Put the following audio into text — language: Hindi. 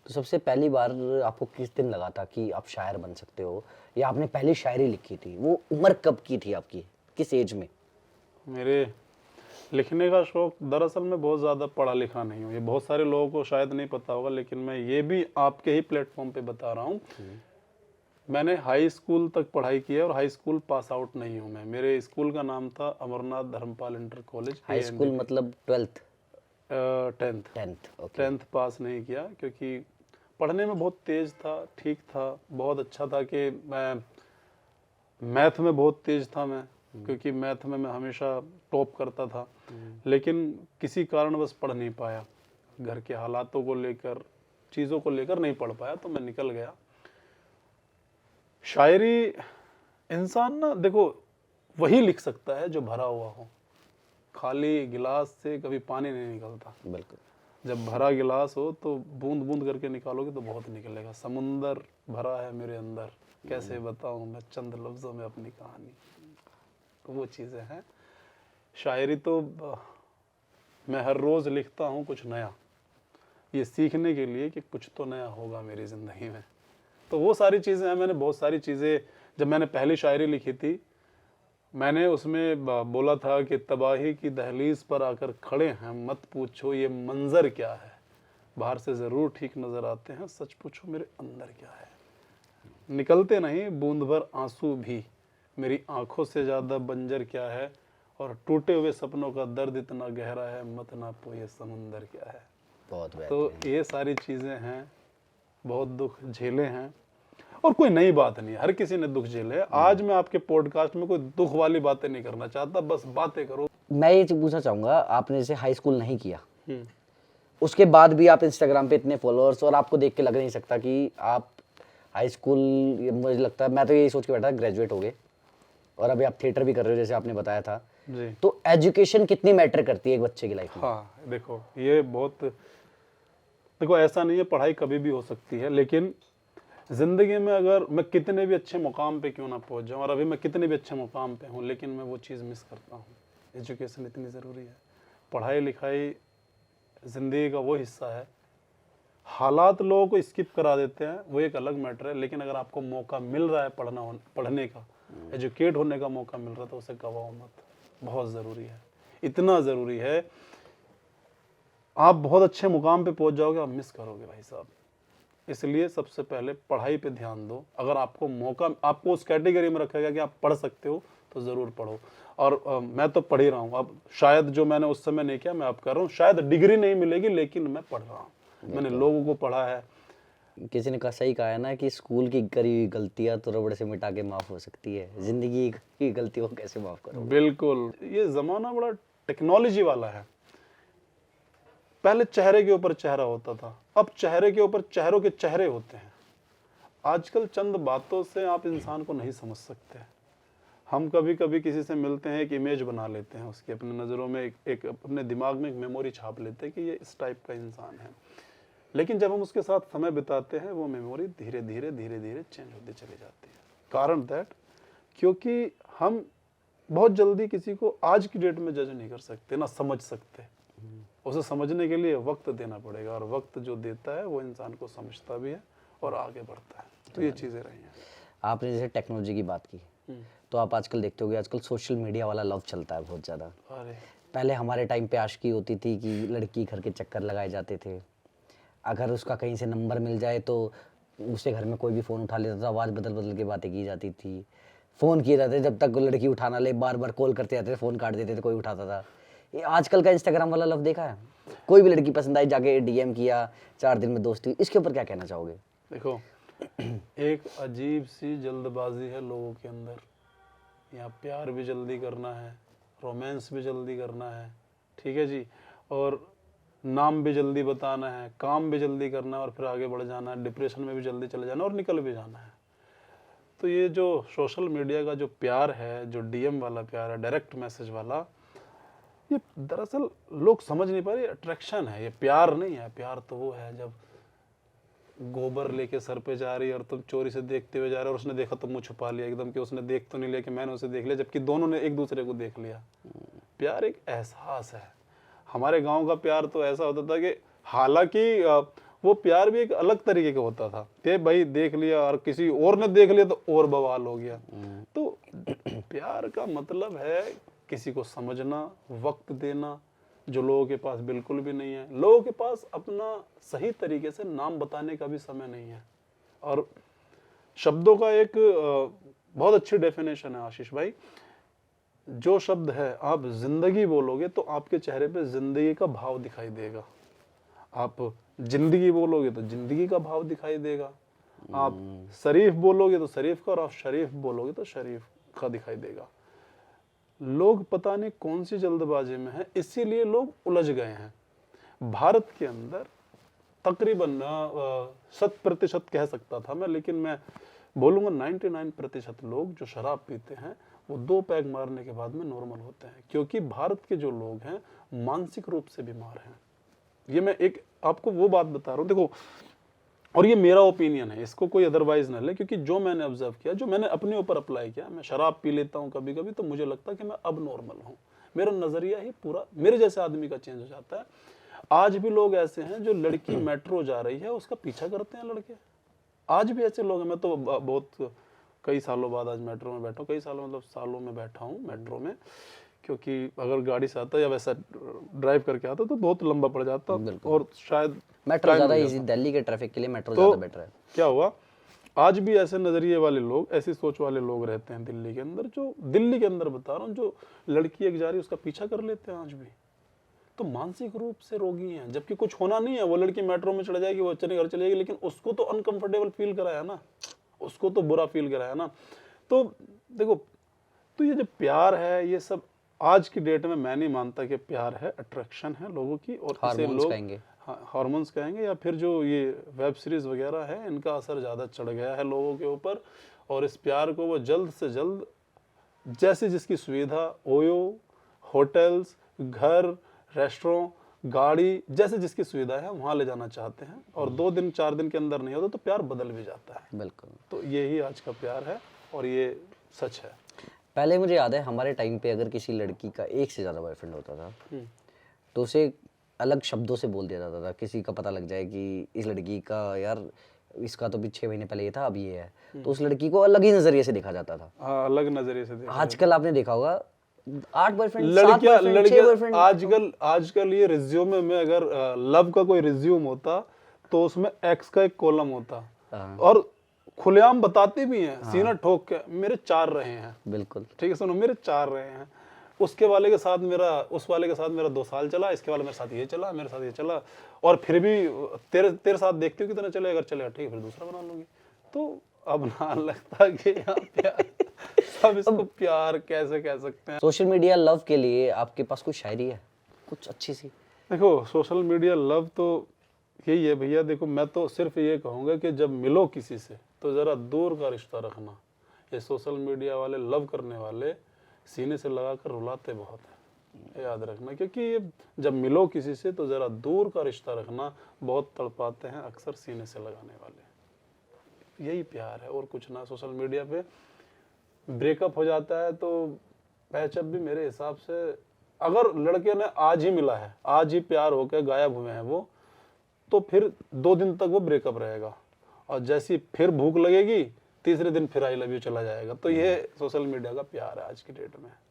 तो सबसे पहली बार आपको किस दिन लगा था कि आप शायर बन सकते हो, या आपने पहली शायरी लिखी थी? वो उम्र कब की थी आपकी, किस एज में? मेरे लिखने का शौक, दरअसल मैं बहुत ज़्यादा पढ़ा लिखा नहीं हूँ, ये बहुत सारे लोगों को शायद नहीं पता होगा, लेकिन मैं ये भी आपके ही प्लेटफॉर्म पे बता रहा हूँ। मैंने हाई स्कूल तक पढ़ाई की है और हाई स्कूल पास आउट नहीं हूँ मैं। मेरे स्कूल का नाम था Amarnath Dharampal inter college, high school मतलब 12th? 10th। 10th, okay. 10th पास नहीं किया क्योंकि पढ़ने में बहुत तेज था, ठीक था, बहुत अच्छा था कि मैं मैथ में बहुत तेज था मैं, क्योंकि मैथ में मैं हमेशा टॉप करता था, लेकिन किसी कारणवश पढ़ नहीं पाया, घर के हालातों को लेकर, चीज़ों को लेकर नहीं पढ़ पाया, तो मैं निकल गया। शायरी इंसान ना देखो वही लिख सकता है जो भरा हुआ हो, खाली गिलास से कभी पानी नहीं निकलता। बिल्कुल। जब भरा गिलास हो तो बूंद बूंद करके निकालोगे तो बहुत निकलेगा। समुंदर भरा है मेरे अंदर, कैसे बताऊं मैं चंद लफ्जों में अपनी कहानी। तो वो चीज़ें हैं। शायरी तो मैं हर रोज़ लिखता हूँ कुछ नया, ये सीखने के लिए कि कुछ तो नया होगा मेरी ज़िंदगी में। तो वो सारी चीज़ें हैं। मैंने बहुत सारी चीज़ें, जब मैंने पहली शायरी लिखी थी, मैंने उसमें बोला था कि तबाही की दहलीज पर आकर खड़े हैं, मत पूछो ये मंजर क्या है, बाहर से ज़रूर ठीक नज़र आते हैं, सच पूछो मेरे अंदर क्या है। निकलते नहीं बूंद भर आंसू भी, मेरी आंखों से ज़्यादा बंजर क्या है, और टूटे हुए सपनों का दर्द इतना गहरा है, मत नापो ये समंदर क्या है। बहुत तो बेहतरीन। ये सारी चीज़ें हैं, बहुत दुख झेले हैं, और कोई नई बात नहीं है, हर किसी ने दुख झेले हैं। आज मैं आपके पॉडकास्ट में कोई दुख वाली बातें नहीं करना चाहता, बस बातें करो। मैं ये चीज़ पूछना चाहूँगा, आपने जैसे हाई स्कूल नहीं किया, उसके बाद भी आप इंस्टाग्राम पे इतने फॉलोअर्स, और आपको देख के लग नहीं सकता कि आप हाई स्कूल, मुझे लगता है, मैं तो यही सोच के बैठा ग्रेजुएट हो गए, और अभी आप थिएटर भी कर रहे हो जैसे आपने बताया था। जी तो एजुकेशन कितनी मैटर करती है एक बच्चे की लाइफ में? हाँ, देखो ये बहुत, देखो ऐसा नहीं है, पढ़ाई कभी भी हो सकती है, लेकिन ज़िंदगी में अगर मैं कितने भी अच्छे मुकाम पे क्यों ना पहुंच जाऊं, और अभी मैं कितने भी अच्छे मुकाम पे हूं, लेकिन मैं वो चीज़ मिस करता हूं। एजुकेशन इतनी ज़रूरी है। पढ़ाई लिखाई ज़िंदगी का वो हिस्सा है। हालात लोगों को स्किप करा देते हैं, वो एक अलग मैटर है, लेकिन अगर आपको मौका मिल रहा है पढ़ने का, एजुकेट होने का मौका मिल रहा है, तो उसे गवाओ मत। बहुत ज़रूरी है, इतना ज़रूरी है। आप बहुत अच्छे मुकाम पे पहुंच जाओगे, आप मिस करोगे भाई साहब। इसलिए सबसे पहले पढ़ाई पे ध्यान दो। अगर आपको मौका, आपको उस कैटेगरी में रखेगा कि आप पढ़ सकते हो, तो ज़रूर पढ़ो। और मैं तो पढ़ ही रहा हूँ अब, शायद जो मैंने उस समय नहीं किया मैं अब कर रहा हूँ। शायद डिग्री नहीं मिलेगी, लेकिन मैं पढ़ रहा हूँ, मैंने लोगों को पढ़ा है। किसी ने सही कहा है ना कि स्कूल की करी हुई गलतियां तो रबड़ से मिटा के माफ हो सकती है, जिंदगी की गलतियों को कैसे माफ करोगे? बिल्कुल, ये ज़माना बड़ा टेक्नोलॉजी वाला है। पहले चेहरे के ऊपर चेहरा होता था, अब चेहरे के ऊपर चेहरों के चेहरे होते हैं। आजकल चंद बातों से आप इंसान को नहीं समझ सकते। हम कभी कभी किसी से मिलते हैं, एक इमेज बना लेते हैं उसकी, अपने नज़रों में एक अपने दिमाग में एक मेमोरी छाप लेते हैं कि ये इस टाइप का इंसान है, लेकिन जब हम उसके साथ समय बिताते हैं, वो मेमोरी धीरे धीरे धीरे धीरे चेंज होती चली जाती है। कारण दैट, क्योंकि हम बहुत जल्दी किसी को आज की डेट में जज नहीं कर सकते, ना समझ सकते। उसे समझने के लिए वक्त देना पड़ेगा, और वक्त जो देता है वो इंसान को समझता भी है और आगे बढ़ता है। तो ये चीज़ें रही हैं। आपने जैसे टेक्नोलॉजी की बात की, तो आप आजकल देखते होगे, आजकल सोशल मीडिया वाला लव चलता है बहुत ज़्यादा। अरे पहले हमारे टाइम पे आशिकी होती थी कि लड़की घर के चक्कर लगाए जाते थे, अगर उसका कहीं से नंबर मिल जाए तो उससे घर में कोई भी फ़ोन उठा लेता था, आवाज़ बदल बदल के बातें की जाती थी, फ़ोन किए जाते थे, जब तक वो लड़की उठाना ले बार बार कॉल करते जाते थे, फ़ोन काट देते थे, कोई उठाता था। ये आजकल का इंस्टाग्राम वाला लव देखा है? कोई भी लड़की पसंद आई, जाके डीएम किया, 4 दिन में दोस्ती। इसके ऊपर क्या कहना चाहोगे? देखो, एक अजीब सी जल्दबाजी है लोगों के अंदर। यहाँ प्यार भी जल्दी करना है, रोमांस भी जल्दी करना है, ठीक है जी, और नाम भी जल्दी बताना है, काम भी जल्दी करना है, और फिर आगे बढ़ जाना है, डिप्रेशन में भी जल्दी चले जाना और निकल भी जाना है। तो ये जो सोशल मीडिया का जो प्यार है, जो डीएम वाला प्यार है, डायरेक्ट मैसेज वाला, ये दरअसल लोग समझ नहीं पा रहे, अट्रैक्शन है, ये प्यार नहीं है। प्यार तो वो है जब गोबर लेके सर पे जा रही है और तुम चोरी से देखते हुए जा रहे हो, और उसने देखा तो मुंह छुपा लिया एकदम, कि उसने देख तो नहीं लिया कि मैंने उसे देख लिया, जबकि दोनों ने एक दूसरे को देख लिया। प्यार एक एहसास है। हमारे गांव का प्यार तो ऐसा होता था कि हालांकि वो प्यार भी एक अलग तरीके का होता था कि भाई देख लिया और किसी और ने देख लिया तो और बवाल हो गया। तो प्यार का मतलब है किसी को समझना, वक्त देना, जो लोगों के पास बिल्कुल भी नहीं है। लोगों के पास अपना सही तरीके से नाम बताने का भी समय नहीं है। और शब्दों का एक बहुत अच्छी डेफिनेशन है आशीष भाई। जो शब्द है, आप जिंदगी बोलोगे तो आपके चेहरे पे जिंदगी का भाव दिखाई देगा। आप जिंदगी बोलोगे तो जिंदगी का भाव दिखाई देगा। आप शरीफ बोलोगे तो शरीफ का, और आप शरीफ बोलोगे तो शरीफ का दिखाई देगा। लोग पता नहीं कौन सी जल्दबाजी में है, इसीलिए लोग उलझ गए हैं। भारत के अंदर तकरीबन 100% कह सकता था मैं, लेकिन मैं बोलूंगा 99% लोग जो शराब पीते हैं वो 2 पैग मारने के बाद में नॉर्मल होते हैं, क्योंकि भारत के जो लोग हैं मानसिक रूप से बीमार हैं। ये मैं एक आपको वो बात बता रहा हूँ, देखो, और ये मेरा ओपिनियन है, इसको कोई अदरवाइज ना ले, क्योंकि जो मैंने ऑब्जर्व किया, जो मैंने अपने ऊपर अप्लाई किया, मैं शराब पी लेता हूँ कभी कभी तो मुझे लगता है कि मैं अब नॉर्मल हूँ। मेरा नजरिया ही पूरा मेरे जैसे आदमी का चेंज हो जाता है। आज भी लोग ऐसे हैं जो लड़की मेट्रो जा रही है उसका पीछा करते हैं लड़के, आज भी ऐसे लोग हैं। मैं तो बहुत कई सालों बाद आज मेट्रो में बैठा हूँ, कई सालों मतलब सालों में बैठा हूँ मेट्रो में, क्योंकि अगर गाड़ी से आता या वैसा ड्राइव करके आता तो बहुत लंबा पड़ जाता, और शायद मेट्रो ज्यादा इजी, दिल्ली के ट्रैफिक के लिए मेट्रो ज्यादा बेटर है। क्या हुआ, आज भी ऐसे नजरिए वाले लोग, ऐसी सोच वाले लोग रहते हैं दिल्ली के अंदर, जो दिल्ली के अंदर बता रहा हूँ, जो लड़की एक जा रही है उसका पीछा कर लेते हैं आज भी। तो मानसिक रूप से रोगी हैं, जबकि कुछ होना नहीं है। वो लड़की मेट्रो में चढ़ जाएगी, वो चले घर चली जाएगी, लेकिन उसको तो अनकंफर्टेबल फील कराया ना, उसको तो बुरा फील कराया ना। तो देखो, तो ये जो प्यार है, ये सब आज की डेट में मैं नहीं मानता कि प्यार है, अट्रैक्शन है लोगों की, और इसे लोग हार्मोन्स कहेंगे, या फिर जो ये वेब सीरीज वगैरह है इनका असर ज़्यादा चढ़ गया है लोगों के ऊपर। और इस प्यार को वो जल्द से जल्द, जैसे जिसकी सुविधा, ओयो, होटल्स, घर, रेस्टोरेंट, गाड़ी, जैसे जिसकी सुविधा है वहाँ ले जाना चाहते हैं, और 2 दिन 4 दिन के अंदर नहीं होता तो प्यार बदल भी जाता है। बिल्कुल। तो यही आज का प्यार है, और ये सच है। पहले मुझे याद है हमारे टाइम पे अगर किसी लड़की का एक से ज़्यादा बॉयफ्रेंड होता था तो उसे अलग शब्दों से बोल दिया जाता था। किसी का पता लग जाए कि इस लड़की का यार इसका तो भी 6 महीने पहले ये था, अब ये है, तो उस लड़की को अलग ही नजरिए से देखा जाता था। हाँ, अलग नजरिए से देखा। आजकल आपने देखा होगा 8 बॉयफ्रेंड, लड़कियां आजकल ये रिज्यूमे में अगर लव का कोई रिज्यूम होता तो उसमें एक्स का एक कॉलम होता, और खुलेआम बताते भी हैं, सीना ठोक के, मेरे 4 रहे हैं। बिल्कुल ठीक है, सुनो, मेरे 4 रहे हैं, उसके वाले के साथ मेरा, उस वाले के साथ मेरा 2 साल चला, इसके वाले मेरे साथ ये चला, मेरे साथ ये चला, और फिर भी तेरे साथ देखती हूँ कितना चले, अगर चलेगा ठीक है फिर दूसरा बना लूंगी। तो अब ना लगता कि प्यार, अब इसको प्यार कैसे कह सकते हैं। सोशल मीडिया लव के लिए आपके पास कोई शायरी है कुछ अच्छी सी? देखो, सोशल मीडिया लव तो यही है भैया। देखो, मैं तो सिर्फ ये कहूँगा कि जब मिलो किसी से तो ज़रा दूर का रिश्ता रखना। ये सोशल मीडिया वाले, लव करने वाले सीने से लगा कर रुलाते बहुत हैं, याद रखना। क्योंकि ये जब मिलो किसी से तो ज़रा दूर का रिश्ता रखना, बहुत तड़पाते हैं अक्सर सीने से लगाने वाले। यही प्यार है और कुछ ना। सोशल मीडिया पे ब्रेकअप हो जाता है तो पैचअप भी मेरे हिसाब से, अगर लड़के ने आज ही मिला है, आज ही प्यार होकर गायब हुए हैं वो, तो फिर 2 दिन तक वो ब्रेकअप रहेगा, और जैसी फिर भूख लगेगी तीसरे दिन फिर आई लव यू चला जाएगा। तो ये सोशल मीडिया का प्यार है आज की डेट में।